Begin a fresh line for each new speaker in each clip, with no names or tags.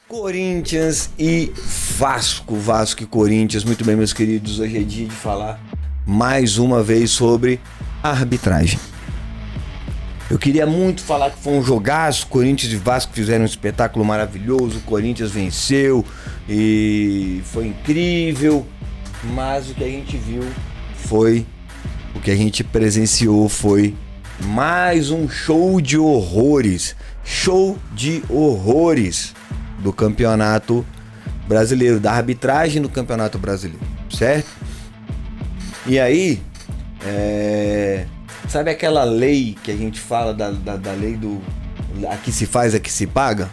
Corinthians e Vasco, Vasco e Corinthians. Muito bem, meus queridos, hoje é dia de falar mais uma vez sobre arbitragem. Eu queria muito falar que foi um jogaço. Corinthians e Vasco fizeram um espetáculo maravilhoso. O Corinthians venceu e foi incrível. Mas o que a gente viu foi, o que a gente presenciou foi mais um show de horrores. Show de horrores do Campeonato Brasileiro, da arbitragem do Campeonato Brasileiro, certo? E aí, sabe aquela lei que a gente fala da lei do aqui se faz, aqui se paga?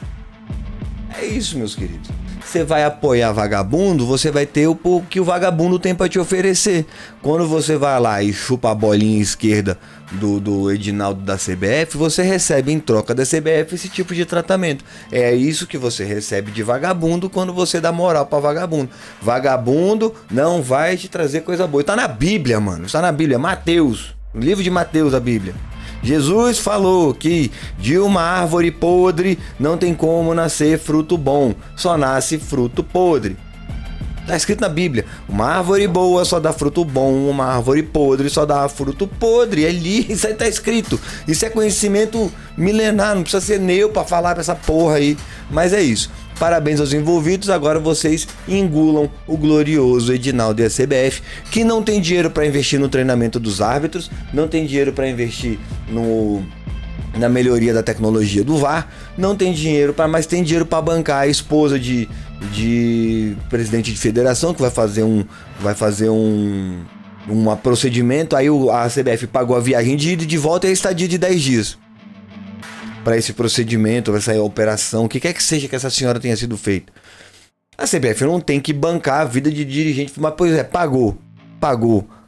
É isso, meus queridos. Você vai apoiar vagabundo, você vai ter o que o vagabundo tem pra te oferecer. Quando você vai lá e chupa a bolinha esquerda do Edinaldo da CBF, você recebe em troca da CBF esse tipo de tratamento. É isso que você recebe de vagabundo quando você dá moral pra vagabundo. Vagabundo não vai te trazer coisa boa. Tá na Bíblia, mano. Tá na Bíblia. Mateus. No livro de Mateus, a Bíblia. Jesus falou que de uma árvore podre não tem como nascer fruto bom, só nasce fruto podre. Tá escrito na Bíblia, uma árvore boa só dá fruto bom, uma árvore podre só dá fruto podre. Isso aí tá escrito. Isso é conhecimento milenar, não precisa ser neu pra falar essa porra aí. Mas é isso. Parabéns aos envolvidos, agora vocês engulam o glorioso Edinaldo e a CBF, que não tem dinheiro para investir no treinamento dos árbitros, não tem dinheiro para investir na melhoria da tecnologia do VAR, não tem dinheiro mas tem dinheiro para bancar a esposa de presidente de federação, que vai fazer um procedimento. Aí a CBF pagou a viagem de ida e de volta e a estadia de 10 dias. Para esse procedimento, vai sair a operação, o que quer que seja que essa senhora tenha sido feita. A CBF não tem que bancar a vida de dirigente, mas pois é, pagou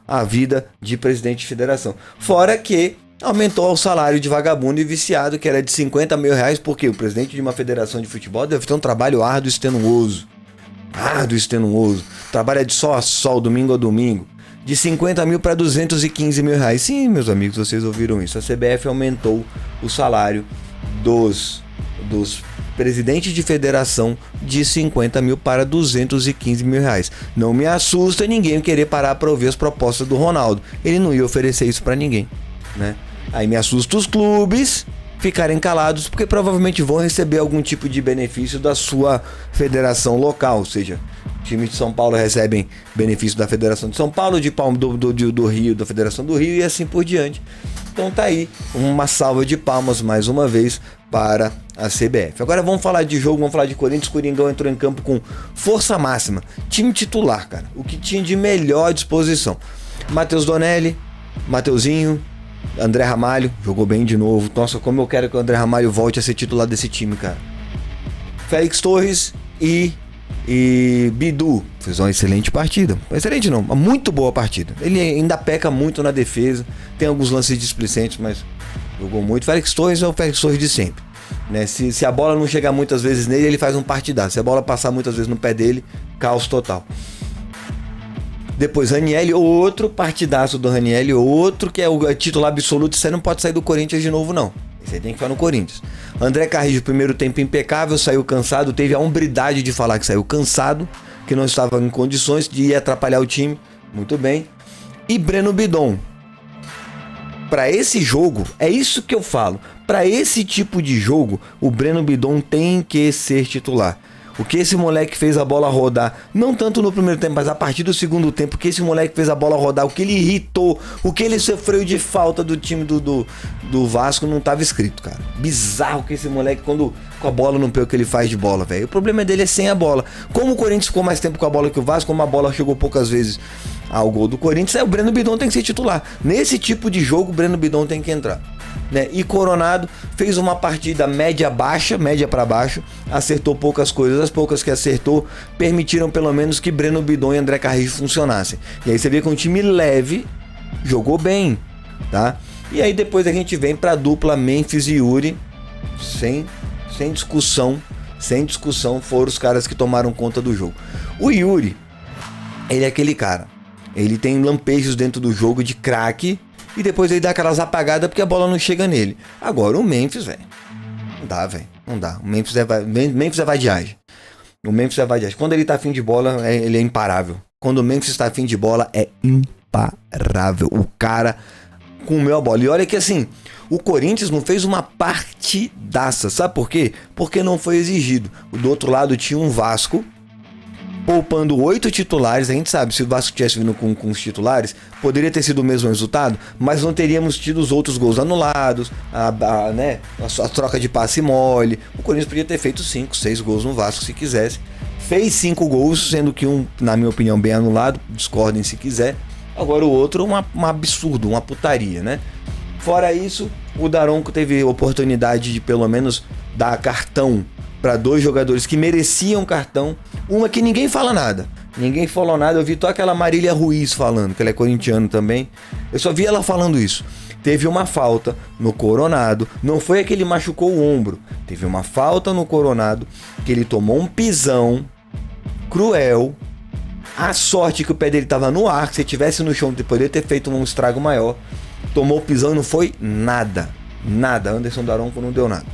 a vida de presidente de federação. Fora que aumentou o salário de vagabundo e viciado, que era de 50 mil reais, porque o presidente de uma federação de futebol deve ter um trabalho árduo e extenuoso. Trabalha de sol a sol, domingo a domingo. De 50 mil para 215 mil reais. Sim, meus amigos, vocês ouviram isso. A CBF aumentou o salário dos presidentes de federação de 50 mil para 215 mil reais. Não me assusta ninguém querer parar para ouvir as propostas do Ronaldo. Ele não ia oferecer isso para ninguém, né? Aí me assusta os clubes ficarem calados, porque provavelmente vão receber algum tipo de benefício da sua federação local, ou seja, times de São Paulo recebem benefício da Federação de São Paulo, do Rio, da Federação do Rio e assim por diante. Então tá aí uma salva de palmas mais uma vez para a CBF. Agora vamos falar de jogo, vamos falar de Corinthians. Coringão entrou em campo com força máxima. Time titular, cara. O que tinha de melhor disposição. Matheus Donelli, Mateuzinho, André Ramalho, jogou bem de novo. Nossa, como eu quero que o André Ramalho volte a ser titular desse time, cara. Félix Torres e Bidu fez uma excelente partida. Excelente não, uma muito boa partida. Ele ainda peca muito na defesa, tem alguns lances displicentes, mas jogou muito. Félix Torres é o Félix Torres de sempre, né? Se a bola não chegar muitas vezes nele, ele faz um partidaço. Se a bola passar muitas vezes no pé dele, caos total. Depois Ranielli, outro partidaço do Ranielli, outro que é o titular absoluto. Você não pode sair do Corinthians de novo, não. Você tem que ficar no Corinthians. André Carrijo, primeiro tempo impecável, saiu cansado, teve a hombridade de falar que saiu cansado, que não estava em condições de ir atrapalhar o time. Muito bem. E Breno Bidon. Para esse jogo, é isso que eu falo. Para esse tipo de jogo, o Breno Bidon tem que ser titular. O que esse moleque fez a bola rodar, não tanto no primeiro tempo, mas a partir do segundo tempo, o que esse moleque fez a bola rodar, o que ele irritou, o que ele sofreu de falta do time do Vasco, não tava escrito, cara. Bizarro que esse moleque, quando com a bola no pé, o que ele faz de bola, velho. O problema dele é sem a bola. Como o Corinthians ficou mais tempo com a bola que o Vasco, como a bola chegou poucas vezes ao gol do Corinthians, o Breno Bidon tem que ser titular. Nesse tipo de jogo, o Breno Bidon tem que entrar, né? E Coronado fez uma partida média para baixo, acertou poucas coisas, as poucas que acertou permitiram pelo menos que Breno Bidon e André Carrijo funcionassem. E aí você vê que um time leve jogou bem, tá? E aí depois a gente vem para a dupla Memphis e Yuri, sem discussão, foram os caras que tomaram conta do jogo. O Yuri, ele é aquele cara, ele tem lampejos dentro do jogo de craque, e depois ele dá aquelas apagadas porque a bola não chega nele. Agora o Memphis, velho, não dá, velho. Não dá. O Memphis é vadiagem. O Memphis é vadiagem. Quando ele tá afim de bola, ele é imparável. Quando o Memphis está afim de bola, é imparável. O cara comeu a bola. E olha que assim, o Corinthians não fez uma partidaça. Sabe por quê? Porque não foi exigido. Do outro lado tinha um Vasco poupando 8 titulares. A gente sabe, se o Vasco tivesse vindo com os titulares, poderia ter sido o mesmo resultado, mas não teríamos tido os outros gols anulados, a troca de passe mole. O Corinthians podia ter feito 5, 6 gols no Vasco se quisesse. Fez 5 gols, sendo que um, na minha opinião, bem anulado. Discordem se quiser. Agora o outro, um absurdo, uma putaria, né? Fora isso, o Daronco teve oportunidade de pelo menos dar cartão para 2 jogadores que mereciam cartão. Uma que ninguém fala nada. Ninguém falou nada. Eu vi só aquela Marília Ruiz falando, que ela é corintiana também. Eu só vi ela falando isso. Teve uma falta no Coronado. Não foi que ele machucou o ombro. Teve uma falta no Coronado, que ele tomou um pisão cruel. A sorte que o pé dele tava no ar, que se tivesse no chão, ele poderia ter feito um estrago maior. Tomou o pisão e não foi nada. Nada. Anderson Daronco não deu nada.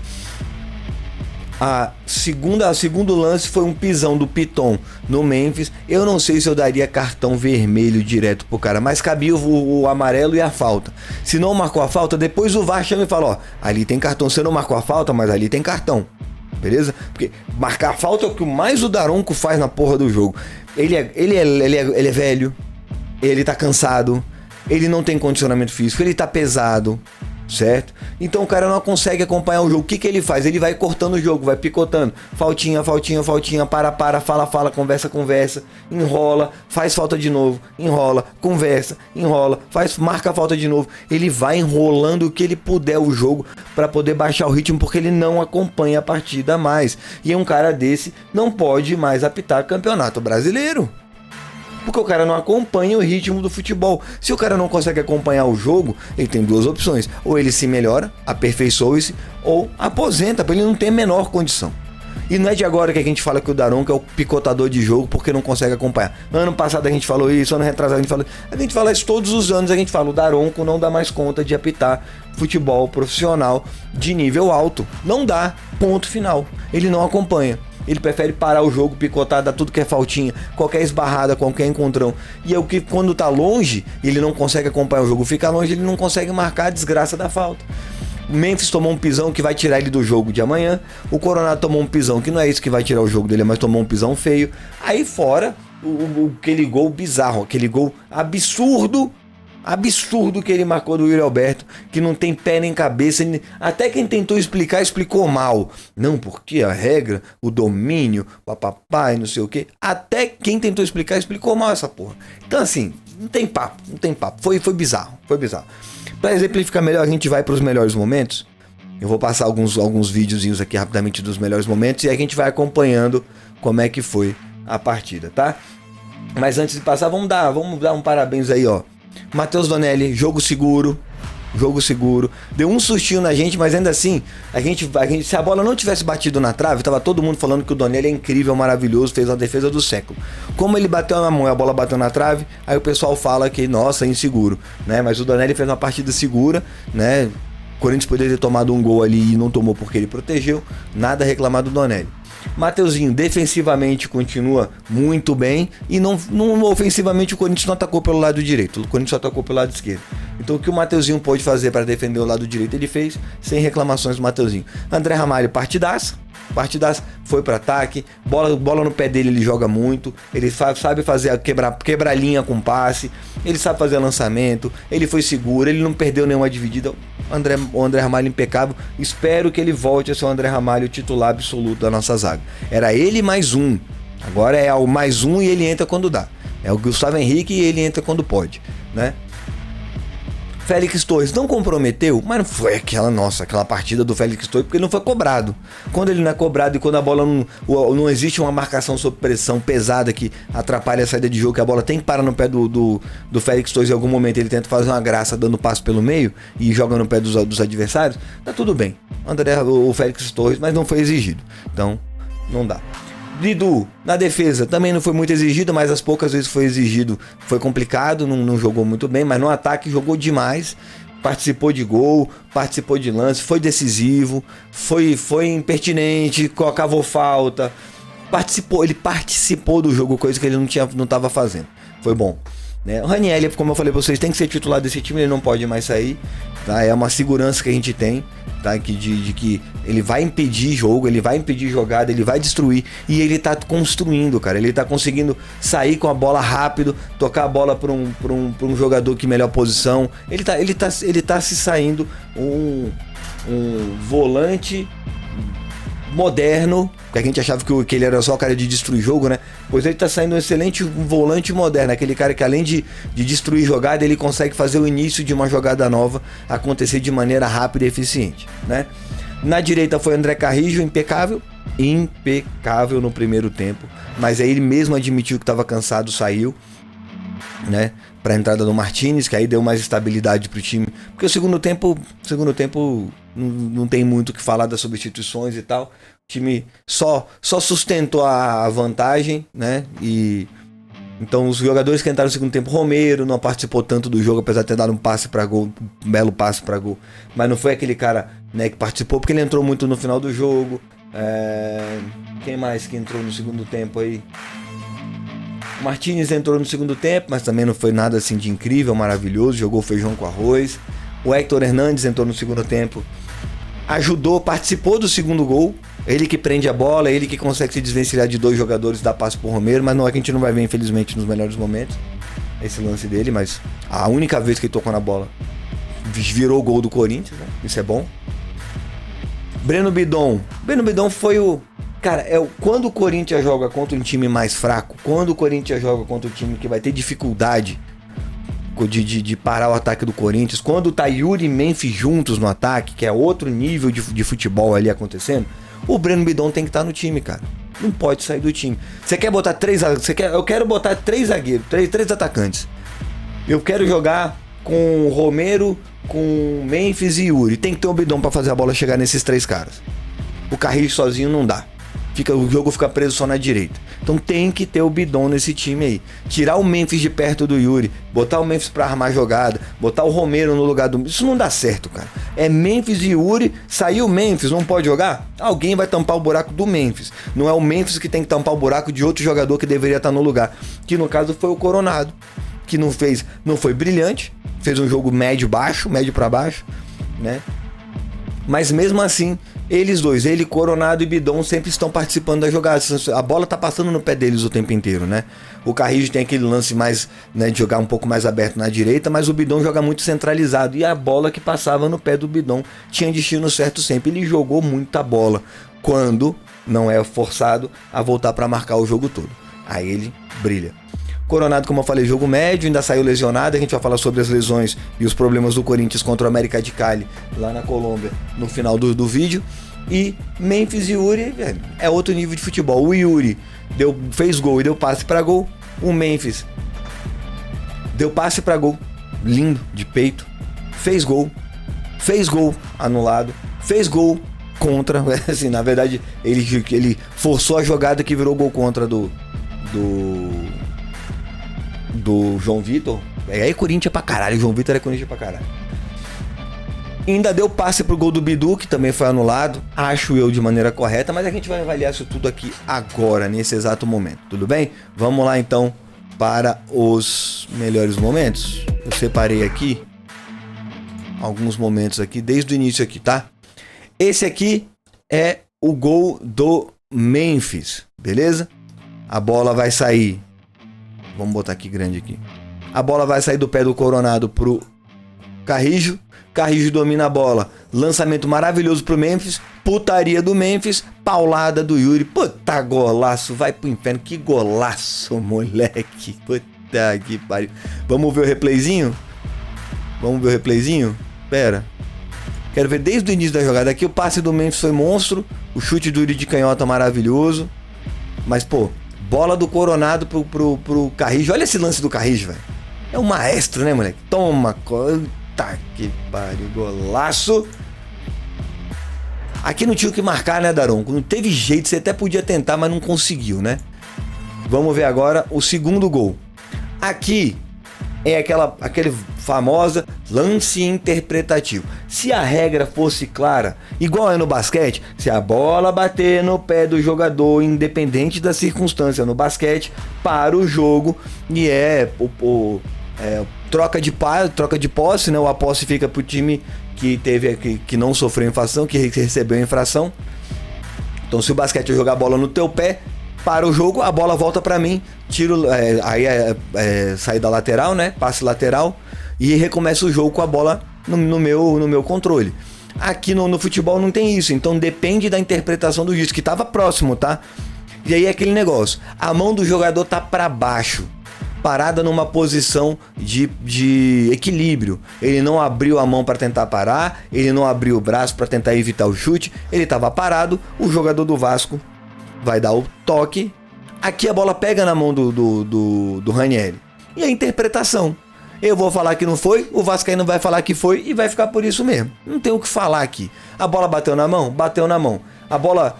O segundo lance foi um pisão do Piton no Memphis. Eu não sei se eu daria cartão vermelho direto pro cara, mas cabia o amarelo e a falta. Se não marcou a falta, depois o VAR chama e fala, ó, ali tem cartão. Você não marcou a falta, mas ali tem cartão. Beleza? Porque marcar a falta é o que mais o Daronco faz na porra do jogo. Ele é velho, ele tá cansado, ele não tem condicionamento físico, ele tá pesado, certo? Então o cara não consegue acompanhar o jogo. O que ele faz? Ele vai cortando o jogo, vai picotando. Faltinha, fala, conversa, enrola, faz falta de novo, enrola, conversa, enrola, marca a falta de novo. Ele vai enrolando o que ele puder o jogo para poder baixar o ritmo, porque ele não acompanha a partida mais. E um cara desse não pode mais apitar campeonato brasileiro. Porque o cara não acompanha o ritmo do futebol. Se o cara não consegue acompanhar o jogo, ele tem 2 opções. Ou ele se melhora, aperfeiçoe-se, ou aposenta, para ele não ter a menor condição. E não é de agora que a gente fala que o Daronco é o picotador de jogo porque não consegue acompanhar. Ano passado a gente falou isso, ano retrasado a gente fala isso todos os anos. A gente fala, o Daronco não dá mais conta de apitar futebol profissional de nível alto. Não dá, ponto final. Ele não acompanha. Ele prefere parar o jogo, picotar, dar tudo que é faltinha, qualquer esbarrada, qualquer encontrão. E é o que, quando tá longe, ele não consegue acompanhar o jogo. Fica longe, ele não consegue marcar a desgraça da falta. O Memphis tomou um pisão que vai tirar ele do jogo de amanhã. O Coronado tomou um pisão que não é isso que vai tirar o jogo dele, mas tomou um pisão feio. Aí fora, aquele gol bizarro, aquele gol absurdo que ele marcou do Yuri Alberto, que não tem pé nem cabeça. Até quem tentou explicar, explicou mal. Não, porque a regra, o domínio, papapá e não sei o que. Até quem tentou explicar, explicou mal essa porra. Então assim, não tem papo. Foi bizarro. Pra exemplificar melhor, a gente vai pros melhores momentos. Eu vou passar alguns videozinhos aqui rapidamente dos melhores momentos e a gente vai acompanhando como é que foi a partida, tá? Mas antes de passar, vamos dar um parabéns aí, ó. Matheus Donelli, jogo seguro. Deu um sustinho na gente, mas ainda assim, a gente, se a bola não tivesse batido na trave, tava todo mundo falando que o Donelli é incrível, maravilhoso, fez uma defesa do século. Como ele bateu na mão e a bola bateu na trave, aí o pessoal fala que, nossa, é inseguro, né? Mas o Donelli fez uma partida segura, né? O Corinthians poderia ter tomado um gol ali e não tomou porque ele protegeu. Nada a reclamar do Donelli. Mateuzinho defensivamente continua muito bem e não ofensivamente o Corinthians não atacou pelo lado direito, o Corinthians só atacou pelo lado esquerdo. Então o que o Mateuzinho pôde fazer para defender o lado direito ele fez, sem reclamações do Mateuzinho. André Ramalho, partidaço, foi para ataque, bola no pé dele, ele joga muito, ele sabe fazer quebrar linha com passe, ele sabe fazer lançamento, ele foi seguro, ele não perdeu nenhuma dividida. O André Ramalho impecável. Espero que ele volte a ser o André Ramalho titular absoluto da nossa zaga. Era ele mais um. Agora é o mais um e ele entra quando dá. É o Gustavo Henrique e ele entra quando pode, né? Félix Torres não comprometeu, mas não foi aquela partida do Félix Torres, porque ele não foi cobrado. Quando ele não é cobrado e quando a bola não existe uma marcação sob pressão pesada que atrapalha a saída de jogo, que a bola tem que parar no pé do Félix Torres em algum momento, ele tenta fazer uma graça dando passo pelo meio e joga no pé dos adversários, tá tudo bem. O Félix Torres, mas não foi exigido. Então, não dá. Didu, na defesa, também não foi muito exigido, mas as poucas vezes foi exigido, foi complicado, não jogou muito bem, mas no ataque jogou demais, participou de gol, participou de lance, foi decisivo, foi impertinente, cavou falta, Ele participou do jogo, coisa que ele não tava fazendo. Foi bom. Né? O Ranieri, como eu falei pra vocês, tem que ser titular desse time, ele não pode mais sair. Tá? É uma segurança que a gente tem, tá? de que ele vai impedir jogo, ele vai impedir jogada, ele vai destruir. E ele tá construindo, cara. Ele tá conseguindo sair com a bola rápido, tocar a bola pra um jogador que melhor posição. Ele tá se saindo um volante moderno, que a gente achava que ele era só o cara de destruir jogo, né? Pois ele tá saindo um excelente volante moderno, aquele cara que além de destruir jogada, ele consegue fazer o início de uma jogada nova acontecer de maneira rápida e eficiente, né? Na direita foi André Carrijo, impecável no primeiro tempo, mas aí ele mesmo admitiu que estava cansado, saiu, né? Para a entrada do Martinez, que aí deu mais estabilidade pro time, porque o segundo tempo não tem muito o que falar das substituições e tal. O time só sustentou a vantagem, né? E então os jogadores que entraram no segundo tempo, Romero não participou tanto do jogo, apesar de ter dado um passe para gol, um belo passe para gol, mas não foi aquele cara, né, que participou, porque ele entrou muito no final do jogo. Quem mais que entrou no segundo tempo aí? O Martinez entrou no segundo tempo, mas também não foi nada assim de incrível, maravilhoso, jogou feijão com arroz. O Héctor Hernandes entrou no segundo tempo, ajudou, participou do segundo gol. Ele que prende a bola, ele que consegue se desvencilhar de dois jogadores, dá passe pro Romero, mas não é que a gente não vai ver, infelizmente, nos melhores momentos esse lance dele, mas a única vez que ele tocou na bola virou o gol do Corinthians, né? Isso é bom. Breno Bidon foi o... Cara, quando o Corinthians joga contra um time mais fraco, quando o Corinthians joga contra um time que vai ter dificuldade de parar o ataque do Corinthians, quando tá Yuri e Memphis juntos no ataque, que é outro nível de futebol ali acontecendo, o Breno Bidon tem que estar no time, cara. Não pode sair do time. Você quer botar eu quero botar três zagueiros, três atacantes. Eu quero jogar com Romero, com Memphis e Yuri. Tem que ter o Bidon pra fazer a bola chegar nesses três caras. O Carrijo sozinho não dá. O jogo fica preso só na direita. Então tem que ter o Bidon nesse time aí. Tirar o Memphis de perto do Yuri, botar o Memphis pra armar jogada, botar o Romero no lugar do... Isso não dá certo, cara. É Memphis e Yuri, saiu o Memphis, não pode jogar? Alguém vai tampar o buraco do Memphis. Não é o Memphis que tem que tampar o buraco de outro jogador que deveria estar no lugar. Que no caso foi o Coronado, que não foi brilhante, fez um jogo médio pra baixo, né? Mas mesmo assim, eles dois, ele, Coronado e Bidon, sempre estão participando das jogadas. A bola tá passando no pé deles o tempo inteiro, né? O Carrijo tem aquele lance mais, né, de jogar um pouco mais aberto na direita, mas o Bidon joga muito centralizado. E a bola que passava no pé do Bidon tinha destino certo sempre. Ele jogou muita bola quando não é forçado a voltar para marcar o jogo todo. Aí ele brilha. Coronado, como eu falei, jogo médio, ainda saiu lesionado. A gente vai falar sobre as lesões e os problemas do Corinthians contra o América de Cali, lá na Colômbia, no final do vídeo. E Memphis e Yuri, velho, é outro nível de futebol. O Yuri fez gol e deu passe pra gol. O Memphis deu passe pra gol, lindo, de peito. Fez gol anulado, fez gol contra. Assim, na verdade, ele forçou a jogada que virou gol contra do João Vitor. É Corinthians pra caralho. O João Vitor é Corinthians pra caralho. Ainda deu passe pro gol do Bidu, que também foi anulado. Acho eu de maneira correta, mas a gente vai avaliar isso tudo aqui agora, nesse exato momento. Tudo bem? Vamos lá então para os melhores momentos. Eu separei aqui alguns momentos aqui, desde o início aqui, tá? Esse aqui é o gol do Memphis, beleza? A bola vai sair... Vamos botar aqui grande aqui. A bola vai sair do pé do Coronado pro Carrijo. Carrijo domina a bola. Lançamento maravilhoso pro Memphis. Putaria do Memphis. Paulada do Yuri. Puta golaço. Vai pro inferno. Que golaço, moleque. Puta que pariu. Vamos ver o replayzinho? Pera. Quero ver desde o início da jogada. Aqui o passe do Memphis foi monstro. O chute do Yuri de canhota maravilhoso. Mas, pô, bola do Coronado pro Carrijo. Olha esse lance do Carrijo, velho. É um maestro, né, moleque? Toma. Tá que pariu. Golaço. Aqui não tinha o que marcar, né, Daronco? Não teve jeito. Você até podia tentar, mas não conseguiu, né? Vamos ver agora o segundo gol. Aqui é aquele famosa lance interpretativo. Se a regra fosse clara, igual é no basquete, se a bola bater no pé do jogador, independente da circunstância no basquete, para o jogo e troca de posse, né? A posse fica pro time que não sofreu infração, que recebeu infração. Então, se o basquete eu jogar a bola no teu pé, para o jogo, a bola volta para mim, tiro, saída lateral, né? Passe lateral e recomeça o jogo com a bola no meu controle. Aqui no futebol não tem isso, então depende da interpretação do juiz, que estava próximo, tá? E aí é aquele negócio, a mão do jogador tá para baixo, parada numa posição de equilíbrio. Ele não abriu a mão para tentar parar, ele não abriu o braço para tentar evitar o chute, ele estava parado. O jogador do Vasco vai dar o toque. Aqui a bola pega na mão do Ranieri. E a interpretação. Eu vou falar que não foi, o vascaíno vai falar que foi e vai ficar por isso mesmo. Não tem o que falar aqui. A bola bateu na mão? Bateu na mão. A bola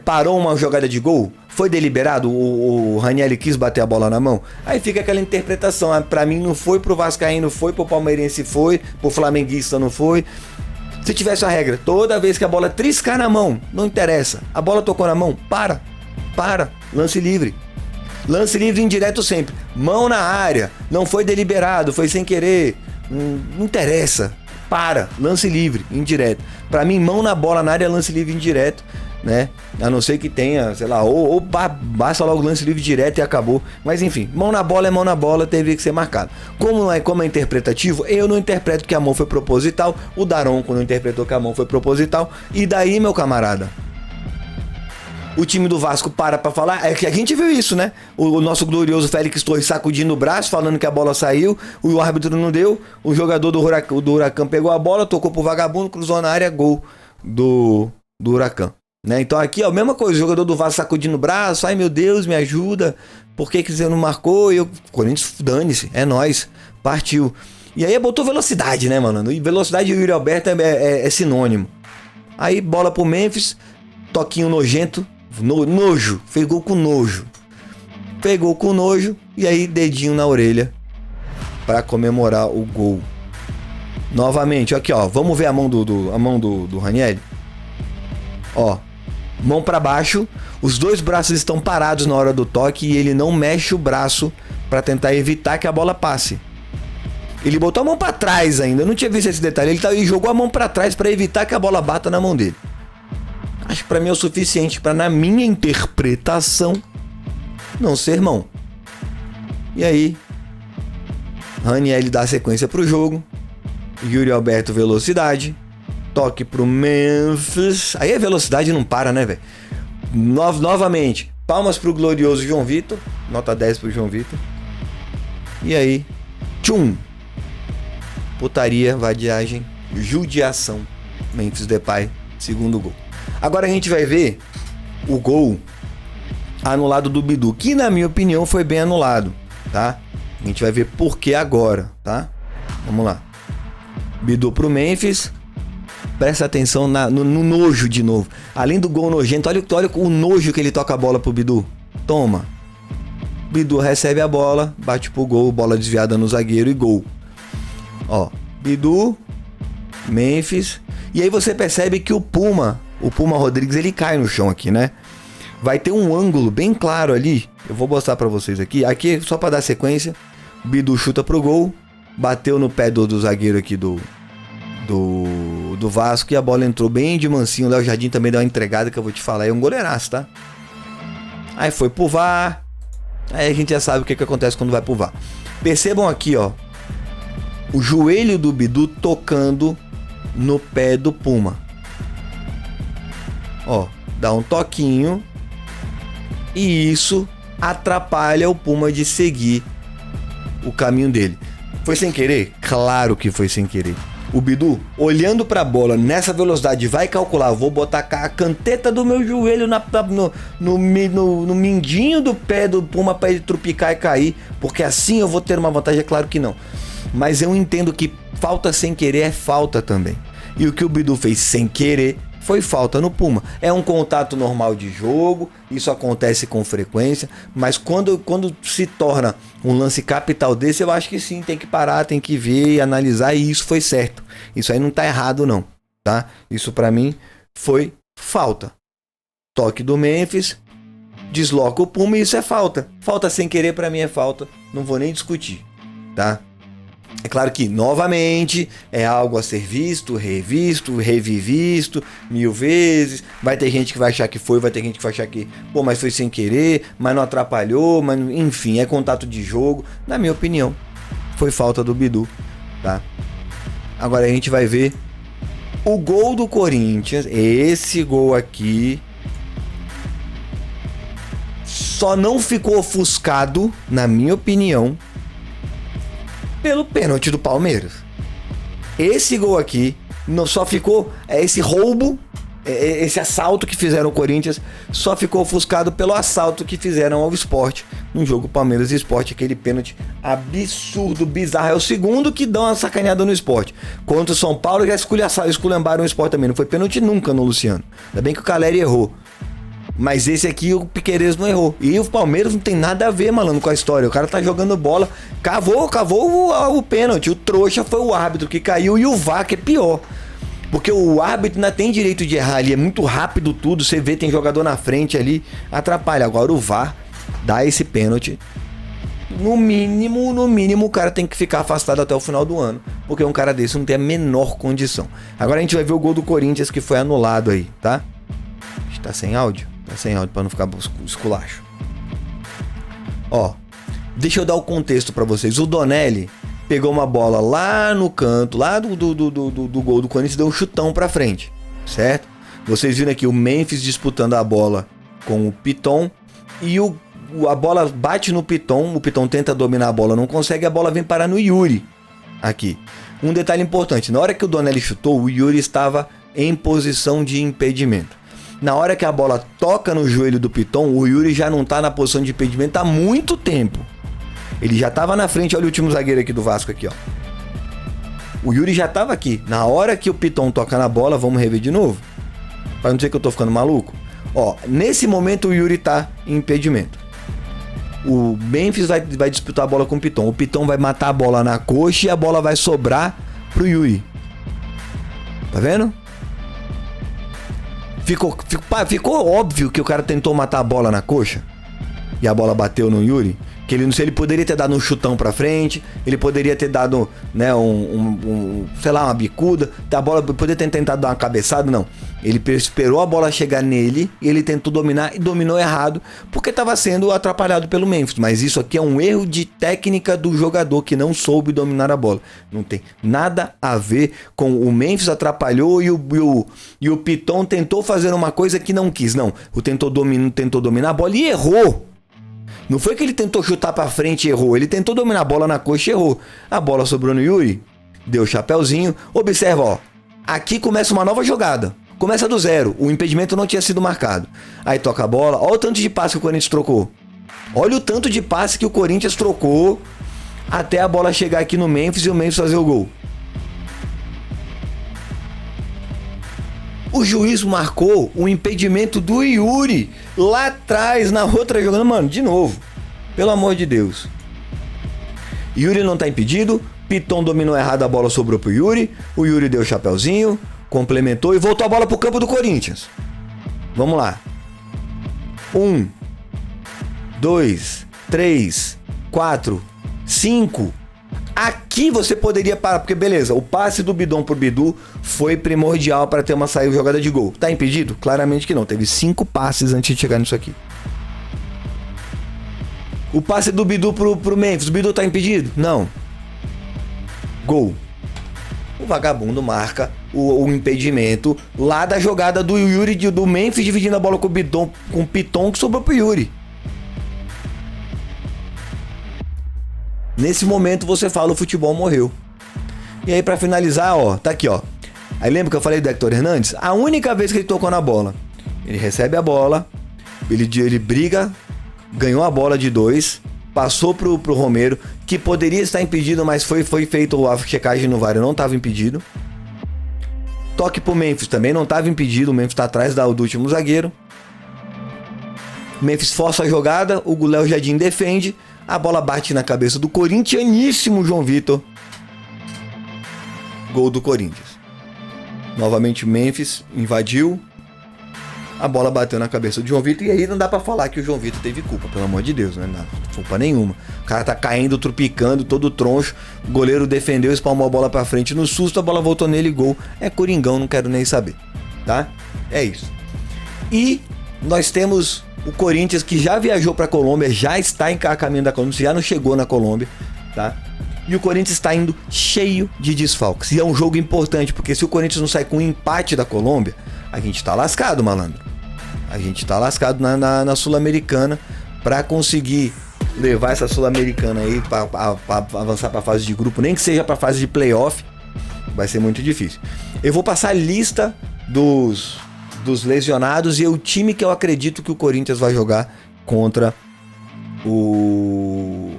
parou uma jogada de gol? Foi deliberado? O Ranieri quis bater a bola na mão? Aí fica aquela interpretação. Pra mim não foi, pro vascaíno foi, pro palmeirense foi, pro flamenguista não foi. Se tivesse a regra, toda vez que a bola triscar na mão, não interessa. A bola tocou na mão? Para. Lance livre. Lance livre indireto sempre. Mão na área. Não foi deliberado, foi sem querer. Não interessa. Lance livre, indireto. Pra mim, mão na bola na área é lance livre indireto, né? A não ser que tenha, sei lá, ou basta logo lance livre direto e acabou. Mas enfim, mão na bola é mão na bola, teve que ser marcado. Como é interpretativo, eu não interpreto que a mão foi proposital. O Daronco não interpretou que a mão foi proposital. E daí, meu camarada? O time do Vasco para pra falar. É que a gente viu isso, né? O nosso glorioso Félix Torres sacudindo o braço, falando que a bola saiu. O árbitro não deu. O jogador do Huracan pegou a bola, tocou pro vagabundo, cruzou na área, gol do Huracan. Né? Então aqui é a mesma coisa. O jogador do Vasco sacudindo o braço. Ai meu Deus, me ajuda. Por que você não marcou? E eu, Corinthians, dane-se. É nóis. Partiu. E aí botou velocidade, né, mano? E velocidade e o Yuri Alberto é sinônimo. Aí bola pro Memphis. Toquinho nojento. Nojo, fez gol com nojo. Pegou com nojo e aí dedinho na orelha para comemorar o gol. Novamente, aqui ó, vamos ver a mão do Ranieri. Ó, mão para baixo, os dois braços estão parados na hora do toque e ele não mexe o braço para tentar evitar que a bola passe. Ele botou a mão para trás ainda, eu não tinha visto esse detalhe. Ele jogou a mão para trás para evitar que a bola bata na mão dele. Acho que pra mim é o suficiente para, na minha interpretação, não ser mão. E aí, Ranieri dá sequência pro jogo. Yuri Alberto, velocidade. Toque pro Memphis. Aí a velocidade não para, né, velho? Novamente, palmas pro glorioso João Vitor. Nota 10 pro João Vitor. E aí, tchum. Putaria, vadiagem, judiação. Memphis Depay, segundo gol. Agora a gente vai ver o gol anulado do Bidu, que na minha opinião foi bem anulado, tá? A gente vai ver por que agora, tá? Vamos lá. Bidu pro Memphis. Presta atenção no nojo de novo. Além do gol nojento, olha o nojo que ele toca a bola pro Bidu. Toma. Bidu recebe a bola, bate pro gol, bola desviada no zagueiro e gol. Ó, Bidu, Memphis. E aí você percebe que o Puma Rodrigues, ele cai no chão aqui, né? Vai ter um ângulo bem claro ali. Eu vou mostrar pra vocês aqui. Aqui, só pra dar sequência. Bidu chuta pro gol. Bateu no pé do zagueiro aqui do Vasco. E a bola entrou bem de mansinho. O Léo Jardim também deu uma entregada que eu vou te falar. É um goleiraço, tá? Aí foi pro VAR. Aí a gente já sabe o que acontece quando vai pro VAR. Percebam aqui, ó. O joelho do Bidu tocando no pé do Puma. Ó, dá um toquinho e isso atrapalha o Puma de seguir o caminho dele. Foi sem querer? Claro que foi sem querer. O Bidu, olhando pra bola nessa velocidade, vai calcular, vou botar a canteta do meu joelho no mindinho do pé do Puma pra ele trupicar e cair, porque assim eu vou ter uma vantagem. É claro que não. Mas eu entendo que falta sem querer é falta também. E o que o Bidu fez sem querer Foi falta no Puma. É um contato normal de jogo, isso acontece com frequência, mas quando se torna um lance capital desse, eu acho que sim, tem que parar, tem que ver e analisar, e isso foi certo. Isso aí não tá errado não, tá? Isso pra mim foi falta. Toque do Memphis, desloca o Puma e isso é falta. Falta sem querer pra mim é falta, não vou nem discutir, tá? É claro que, novamente, é algo a ser visto, revisto, revivisto 1000 vezes. Vai ter gente que vai achar que foi, vai ter gente que vai achar que, pô, mas foi sem querer, mas não atrapalhou, mas enfim, é contato de jogo. Na minha opinião, foi falta do Bidu, tá? Agora a gente vai ver o gol do Corinthians. Esse gol aqui só não ficou ofuscado, na minha opinião, pelo pênalti do Palmeiras. Esse gol aqui só ficou, esse roubo, esse assalto que fizeram o Corinthians, só ficou ofuscado pelo assalto que fizeram ao Sport no jogo Palmeiras e Sport, aquele pênalti absurdo, bizarro. É o segundo que dão uma sacaneada no Sport. Contra o São Paulo, já esculhambaram o Sport também. Não foi pênalti nunca no Luciano. Ainda bem que o Caleri errou. Mas esse aqui o Piquerez não errou. E o Palmeiras não tem nada a ver, malandro, com a história. O cara tá jogando bola, cavou o pênalti. O trouxa foi o árbitro que caiu e o VAR que é pior. Porque o árbitro ainda tem direito de errar ali. É muito rápido tudo. Você vê, tem jogador na frente ali. Atrapalha. Agora o VAR dá esse pênalti. No mínimo, o cara tem que ficar afastado até o final do ano. Porque um cara desse não tem a menor condição. Agora a gente vai ver o gol do Corinthians que foi anulado aí, tá? Tá sem áudio? Tá sem áudio pra não ficar esculacho. Ó, deixa eu dar o contexto pra vocês. O Donelli pegou uma bola lá no canto, lá do gol do Corinthians, e deu um chutão pra frente, certo? Vocês viram aqui o Memphis disputando a bola com o Piton e a bola bate no Piton, o Piton tenta dominar a bola, não consegue, a bola vem parar no Yuri aqui. Um detalhe importante, na hora que o Donelli chutou, o Yuri estava em posição de impedimento. Na hora que a bola toca no joelho do Piton, o Yuri já não tá na posição de impedimento há muito tempo. Ele já tava na frente, olha o último zagueiro aqui do Vasco aqui, ó. O Yuri já tava aqui. Na hora que o Piton toca na bola, vamos rever de novo. Pra não dizer que eu tô ficando maluco. Ó, nesse momento o Yuri tá em impedimento. O Memphis vai disputar a bola com o Piton. O Piton vai matar a bola na coxa e a bola vai sobrar pro Yuri. Tá vendo? Ficou óbvio que o cara tentou matar a bola na coxa e a bola bateu no Yuri. Que ele poderia ter dado um chutão pra frente, ele poderia ter dado, né, sei lá, uma bicuda, a bola poderia ter tentado dar uma cabeçada, não. Ele esperou a bola chegar nele e ele tentou dominar e dominou errado porque estava sendo atrapalhado pelo Memphis. Mas isso aqui é um erro de técnica do jogador que não soube dominar a bola. Não tem nada a ver com o Memphis atrapalhou e o Piton tentou fazer uma coisa que não quis. Não, tentou dominar a bola e errou. Não foi que ele tentou chutar pra frente e errou. Ele tentou dominar a bola na coxa e errou. A bola sobrou no Yuri. Deu o chapéuzinho. Observa, ó. Aqui começa uma nova jogada. Começa do zero. O impedimento não tinha sido marcado. Aí toca a bola. Olha o tanto de passe que o Corinthians trocou. Olha o tanto de passe que o Corinthians trocou até a bola chegar aqui no Memphis e o Memphis fazer o gol. O juiz marcou o impedimento do Yuri lá atrás, na outra jogada. Mano, de novo. Pelo amor de Deus. Yuri não tá impedido. Piton dominou errado, a bola sobrou pro Yuri. O Yuri deu o chapéuzinho, complementou e voltou a bola pro campo do Corinthians. Vamos lá. 1, 2, 3, 4, 5. Aqui você poderia parar, porque beleza, o passe do Bidon pro Bidu foi primordial para ter uma jogada de gol. Tá impedido? Claramente que não. Teve 5 passes antes de chegar nisso aqui. O passe do Bidu pro Memphis, o Bidu tá impedido? Não. Gol. O vagabundo marca o impedimento lá da jogada do Yuri, do Memphis dividindo a bola com o Piton que sobrou pro Yuri. Nesse momento você fala, o futebol morreu. E aí pra finalizar, ó, tá aqui, ó. Aí lembra que eu falei do Hector Hernandes? A única vez que ele tocou na bola, ele recebe a bola, ele briga, ganhou a bola de 2, passou pro Romero, que poderia estar impedido, mas foi feito a checagem no VAR, não estava impedido. Toque pro Memphis, também não estava impedido, o Memphis tá atrás do último zagueiro. Memphis força a jogada, o Léo Jardim defende, a bola bate na cabeça do corintianíssimo João Vitor. Gol do Corinthians. Novamente Memphis invadiu, a bola bateu na cabeça do João Vitor, e aí não dá pra falar que o João Vitor teve culpa, pelo amor de Deus, né? Não, culpa nenhuma. O cara tá caindo, trupicando, todo troncho, o goleiro defendeu, espalmou a bola pra frente no susto, a bola voltou nele, gol. É coringão, não quero nem saber, tá? É isso. E nós temos o Corinthians, que já viajou pra Colômbia, já está a caminho da Colômbia, já não chegou na Colômbia, tá? E o Corinthians está indo cheio de desfalques. E é um jogo importante, porque se o Corinthians não sai com um empate da Colômbia, a gente tá lascado, malandro. A gente tá lascado na Sul-Americana para conseguir levar essa Sul-Americana aí para avançar para a fase de grupo, nem que seja para a fase de playoff, vai ser muito difícil. Eu vou passar a lista dos lesionados e o time que eu acredito que o Corinthians vai jogar contra o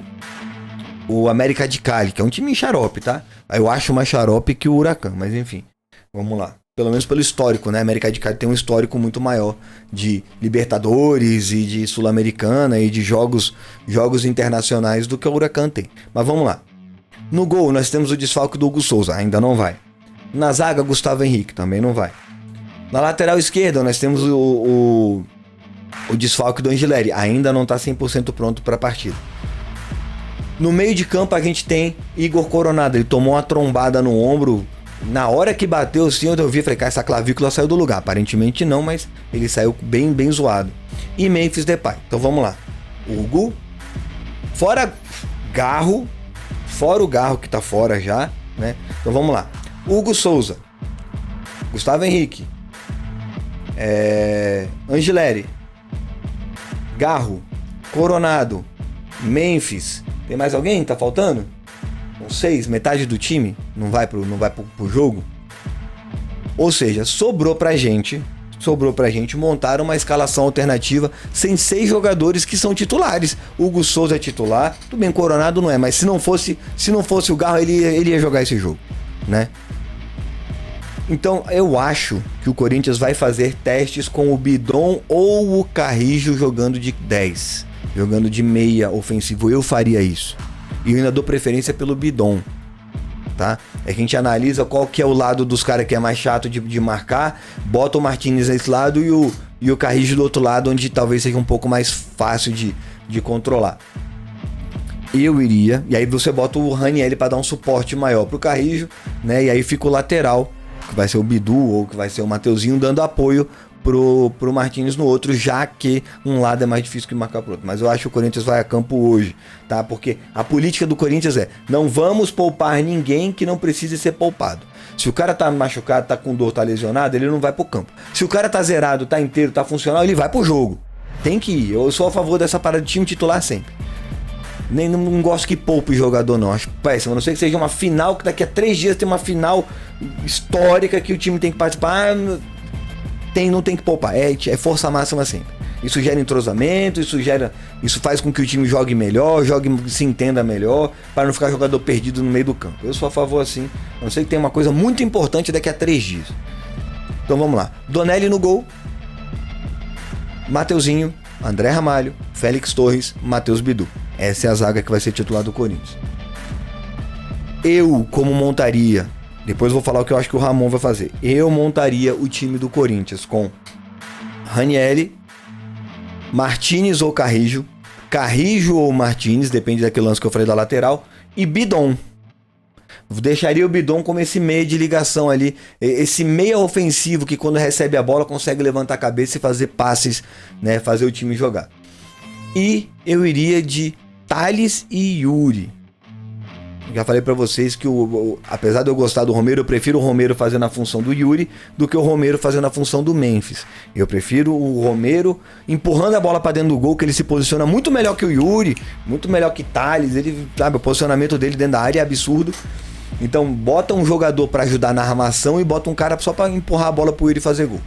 América de Cali, que é um time xarope, tá? Eu acho mais xarope que o Huracan, mas enfim, vamos lá. Pelo menos pelo histórico, né? A América de Cali tem um histórico muito maior de Libertadores e de Sul-Americana e de jogos internacionais do que o Huracan tem. Mas vamos lá. No gol, nós temos o desfalque do Hugo Souza, ainda não vai. Na zaga, Gustavo Henrique, também não vai. Na lateral esquerda, nós temos o desfalque do Angileri, ainda não está 100% pronto para a partida. No meio de campo, a gente tem Igor Coronado, ele tomou uma trombada no ombro. Na hora que bateu, sim, eu vi, falei, cara, essa clavícula saiu do lugar. Aparentemente não, mas ele saiu bem zoado. E Memphis Depay. Então vamos lá. Hugo, fora o Garro que tá fora já, né? Então vamos lá. Hugo Souza, Gustavo Henrique, Angileri, Garro, Coronado, Memphis. Tem mais alguém? Tá faltando? Com 6, metade do time não vai pro jogo. Ou seja, sobrou pra gente montar uma escalação alternativa sem 6 jogadores que são titulares. Hugo Souza é titular, tudo bem, Coronado não é, mas se não fosse o Garro, ele ia jogar esse jogo, né? Então eu acho que o Corinthians vai fazer testes com o Bidon ou o Carrijo jogando de 10, jogando de meia ofensivo. Eu faria isso. E eu ainda dou preferência pelo Bidon, tá? A gente analisa qual que é o lado dos caras que é mais chato de marcar, bota o Martínez nesse lado e o Carrijo do outro lado, onde talvez seja um pouco mais fácil de controlar. Eu iria, e aí você bota o Ranieri para dar um suporte maior pro Carrijo, né? E aí fica o lateral, que vai ser o Bidu ou que vai ser o Mateuzinho, dando apoio pro Martínez no outro, já que um lado é mais difícil que marcar pro outro. Mas eu acho que o Corinthians vai a campo hoje, tá? Porque a política do Corinthians é: não vamos poupar ninguém que não precise ser poupado. Se o cara tá machucado, tá com dor, tá lesionado, ele não vai pro campo. Se o cara tá zerado, tá inteiro, tá funcional, ele vai pro jogo. Tem que ir. Eu sou a favor dessa parada de time titular sempre. Não gosto que poupe o jogador, não. Acho péssimo. A não ser que seja uma final, que daqui a 3 dias tem uma final histórica que o time tem que participar. Não tem que poupar, é força máxima sempre. Isso gera entrosamento, isso faz com que o time jogue melhor, se entenda melhor, para não ficar jogador perdido no meio do campo. Eu sou a favor assim, a não ser que tem uma coisa muito importante daqui a 3 dias. Então vamos lá. Donelli no gol, Mateuzinho, André Ramalho, Félix Torres, Matheus Bidu. Essa é a zaga que vai ser titular do Corinthians. Eu, como montaria, depois eu vou falar o que eu acho que o Ramon vai fazer. Eu montaria o time do Corinthians com Ranieri, Martínez ou Carrijo ou Martínez, depende daquele lance que eu falei da lateral, e Bidon. Deixaria o Bidon como esse meio de ligação ali, esse meia ofensivo que quando recebe a bola consegue levantar a cabeça e fazer passes, né, fazer o time jogar. E eu iria de Thales e Yuri. Já falei pra vocês que apesar de eu gostar do Romero, eu prefiro o Romero fazendo a função do Yuri do que o Romero fazendo a função do Memphis. Eu prefiro o Romero empurrando a bola pra dentro do gol, que ele se posiciona muito melhor que o Yuri, muito melhor que Thales. Ele, sabe, o posicionamento dele dentro da área é absurdo. Então bota um jogador pra ajudar na armação e bota um cara só pra empurrar a bola pro Yuri fazer gol.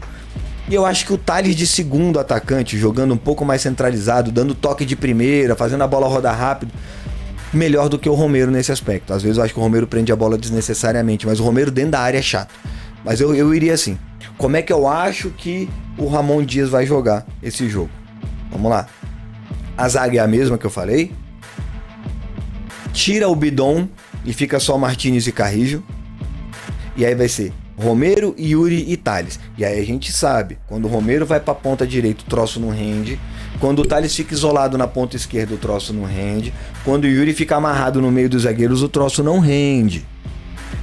E eu acho que o Thales de segundo atacante, jogando um pouco mais centralizado, dando toque de primeira, fazendo a bola rodar rápido, melhor do que o Romero nesse aspecto. Às vezes eu acho que o Romero prende a bola desnecessariamente, mas o Romero dentro da área é chato. Mas eu iria assim. Como é que eu acho que o Ramon Dias vai jogar esse jogo? Vamos lá. A zaga é a mesma que eu falei. Tira o Bidon e fica só Martínez e Carrijo. E aí vai ser Romero, Yuri e Thales. E aí a gente sabe, quando o Romero vai pra ponta direita, o troço não rende. Quando o Thales fica isolado na ponta esquerda, o troço não rende. Quando o Yuri fica amarrado no meio dos zagueiros, o troço não rende.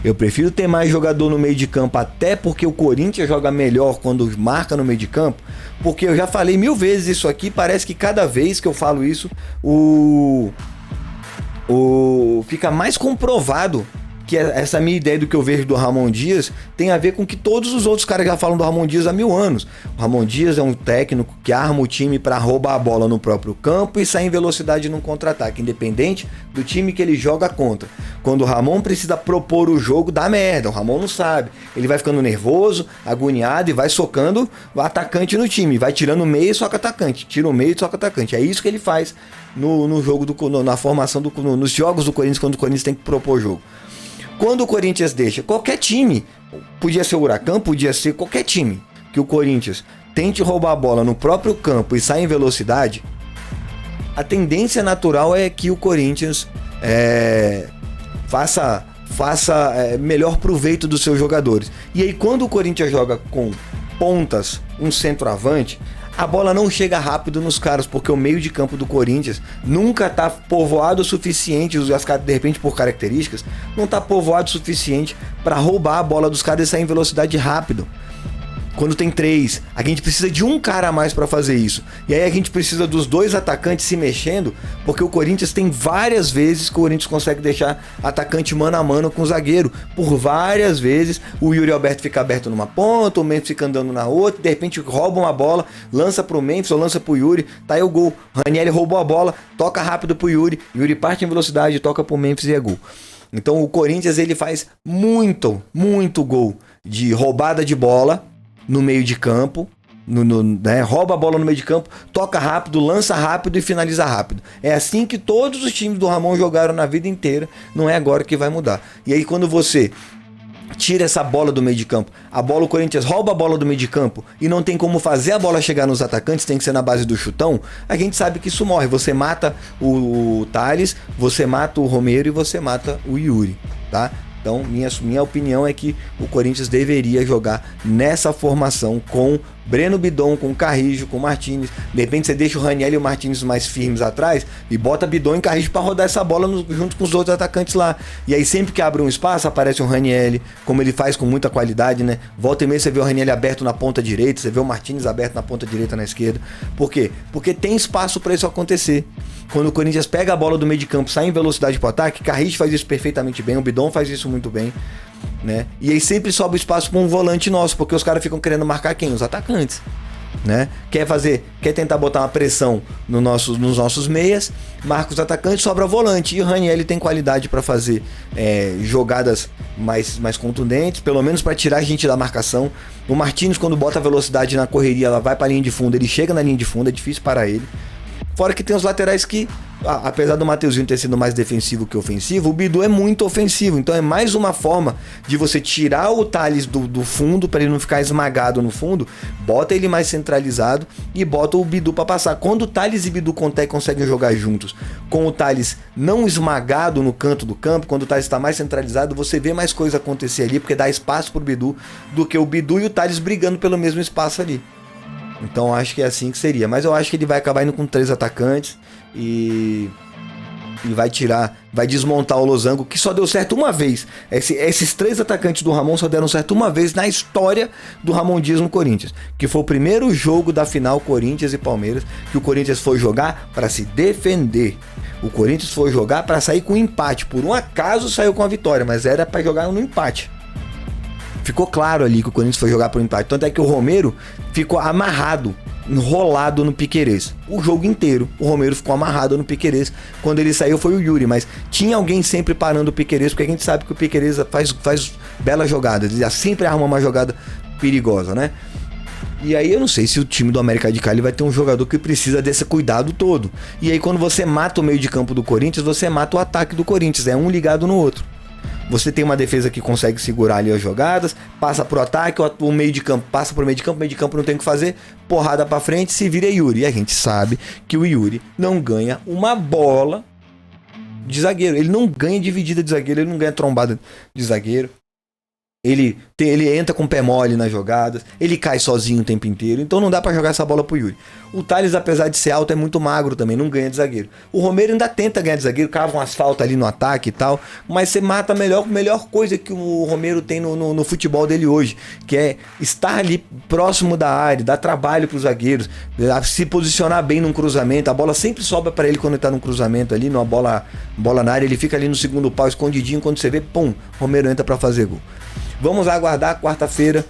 Eu prefiro ter mais jogador no meio de campo, até porque o Corinthians joga melhor quando marca no meio de campo. Porque eu já falei 1000 vezes isso aqui, parece que cada vez que eu falo isso, fica mais comprovado que essa minha ideia do que eu vejo do Ramon Dias tem a ver com que todos os outros caras já falam do Ramon Dias há 1000 anos. O Ramon Dias é um técnico que arma o time para roubar a bola no próprio campo e sair em velocidade num contra-ataque, independente do time que ele joga contra. Quando o Ramon precisa propor o jogo, dá merda, o Ramon não sabe. Ele vai ficando nervoso, agoniado e vai socando o atacante no time, vai tirando o meio e soca atacante, tira o meio e soca atacante. É isso que ele faz no jogo, na formação, nos jogos do Corinthians, quando o Corinthians tem que propor o jogo. Quando o Corinthians deixa qualquer time, podia ser o Huracan, podia ser qualquer time, que o Corinthians tente roubar a bola no próprio campo e saia em velocidade, a tendência natural é que o Corinthians faça melhor proveito dos seus jogadores. E aí quando o Corinthians joga com pontas, um centroavante, a bola não chega rápido nos caras, porque o meio de campo do Corinthians nunca tá povoado o suficiente, os caras, de repente, por características, não tá povoado o suficiente para roubar a bola dos caras e sair em velocidade rápido. Quando tem 3, a gente precisa de um cara a mais para fazer isso. E aí a gente precisa dos 2 atacantes se mexendo, porque o Corinthians tem várias vezes que o Corinthians consegue deixar atacante mano a mano com o zagueiro. Por várias vezes o Yuri Alberto fica aberto numa ponta, o Memphis fica andando na outra, de repente roubam a bola, lança pro Memphis ou lança pro Yuri, tá aí o gol. Ranieri roubou a bola, toca rápido pro Yuri, Yuri parte em velocidade, toca pro Memphis e é gol. Então o Corinthians ele faz muito gol de roubada de bola no meio de campo, rouba a bola no meio de campo, toca rápido, lança rápido e finaliza rápido. É assim que todos os times do Ramon jogaram na vida inteira, não é agora que vai mudar. E aí quando você tira essa bola do meio de campo, o Corinthians rouba a bola do meio de campo e não tem como fazer a bola chegar nos atacantes, tem que ser na base do chutão, a gente sabe que isso morre. Você mata o Thales, você mata o Romero e você mata o Yuri, tá? Então, minha opinião é que o Corinthians deveria jogar nessa formação com Breno Bidon, com Carrijo, com Martínez. De repente você deixa o Ranieri e o Martínez mais firmes atrás e bota Bidon e Carrijo para rodar essa bola junto com os outros atacantes lá. E aí sempre que abre um espaço aparece o Ranieri, como ele faz com muita qualidade, né? Volta e meia você vê o Ranieri aberto na ponta direita, você vê o Martínez aberto na ponta direita, na esquerda. Por quê? Porque tem espaço para isso acontecer. Quando o Corinthians pega a bola do meio de campo, sai em velocidade pro ataque, Carrijo faz isso perfeitamente bem, o Bidon faz isso muito bem, né? E aí sempre sobe espaço para um volante nosso, porque os caras ficam querendo marcar quem? Os atacantes, né? Quer tentar botar uma pressão nos nossos meias, marca os atacantes, sobra volante. E o Ranieri tem qualidade para fazer jogadas mais contundentes, pelo menos para tirar a gente da marcação. O Martínez, quando bota a velocidade na correria, ela vai para a linha de fundo, ele chega na linha de fundo, é difícil para ele. Fora que tem os laterais que, apesar do Mateuzinho ter sido mais defensivo que ofensivo, o Bidu é muito ofensivo. Então é mais uma forma de você tirar o Thales do fundo para ele não ficar esmagado no fundo, bota ele mais centralizado e bota o Bidu para passar. Quando o Thales e Bidu conseguem jogar juntos, com o Thales não esmagado no canto do campo, quando o Thales está mais centralizado, você vê mais coisa acontecer ali, porque dá espaço pro Bidu, do que o Bidu e o Thales brigando pelo mesmo espaço ali. Então acho que é assim que seria. Mas eu acho que ele vai acabar indo com 3 atacantes e vai desmontar o losango, que só deu certo uma vez. Esses 3 atacantes do Ramon só deram certo uma vez na história do Ramon Dias no Corinthians, que foi o primeiro jogo da final Corinthians e Palmeiras, que o Corinthians foi jogar para se defender. O Corinthians foi jogar para sair com empate. Por um acaso saiu com a vitória, mas era para jogar no empate. Ficou claro ali que o Corinthians foi jogar por empate. Tanto é que o Romero ficou amarrado, enrolado no Piquerez. O jogo inteiro, o Romero ficou amarrado no Piquerez. Quando ele saiu foi o Yuri, mas tinha alguém sempre parando o Piquerez, porque a gente sabe que o Piquerez faz belas jogadas. Ele sempre arma uma jogada perigosa, né? E aí eu não sei se o time do América de Cali vai ter um jogador que precisa desse cuidado todo. E aí quando você mata o meio de campo do Corinthians, você mata o ataque do Corinthians. É um ligado no outro. Você tem uma defesa que consegue segurar ali as jogadas, passa pro ataque, o meio de campo passa pro meio de campo não tem o que fazer, porrada pra frente, se vira Yuri. E a gente sabe que o Yuri não ganha uma bola de zagueiro. Ele não ganha dividida de zagueiro, ele não ganha trombada de zagueiro. Ele entra com o pé mole nas jogadas, ele cai sozinho o tempo inteiro, então não dá pra jogar essa bola pro Yuri. O Thales, apesar de ser alto, é muito magro também, não ganha de zagueiro. O Romero ainda tenta ganhar de zagueiro, cava umas faltas ali no ataque e tal, mas você mata a melhor coisa que o Romero tem no futebol dele hoje, que é estar ali próximo da área, dar trabalho pros zagueiros, se posicionar bem num cruzamento, a bola sempre sobra pra ele quando ele tá num cruzamento ali, numa bola na área, ele fica ali no segundo pau, escondidinho, quando você vê, pum, Romero entra pra fazer gol. Vamos aguardar quarta-feira,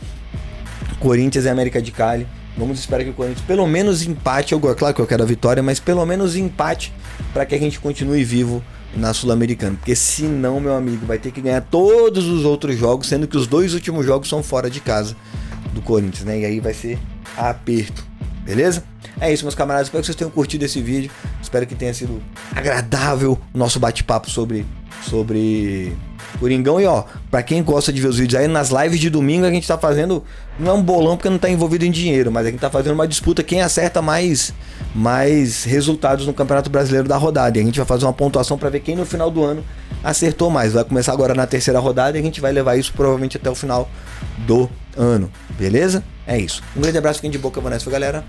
Corinthians e América de Cali. Vamos esperar que o Corinthians pelo menos empate. Claro que eu quero a vitória, mas pelo menos empate para que a gente continue vivo na Sul-Americana. Porque senão, meu amigo, vai ter que ganhar todos os outros jogos, sendo que os 2 últimos jogos são fora de casa do Corinthians, né? E aí vai ser aperto, beleza? É isso, meus camaradas. Espero que vocês tenham curtido esse vídeo. Espero que tenha sido agradável o nosso bate-papo sobre Coringão. E ó, pra quem gosta de ver os vídeos aí, nas lives de domingo a gente tá fazendo, não é um bolão porque não tá envolvido em dinheiro, mas a gente tá fazendo uma disputa quem acerta mais resultados no Campeonato Brasileiro da rodada. E a gente vai fazer uma pontuação pra ver quem no final do ano acertou mais. Vai começar agora na terceira rodada e a gente vai levar isso provavelmente até o final do ano, beleza? É isso. Um grande abraço, fiquem de boca, Vanessa, galera.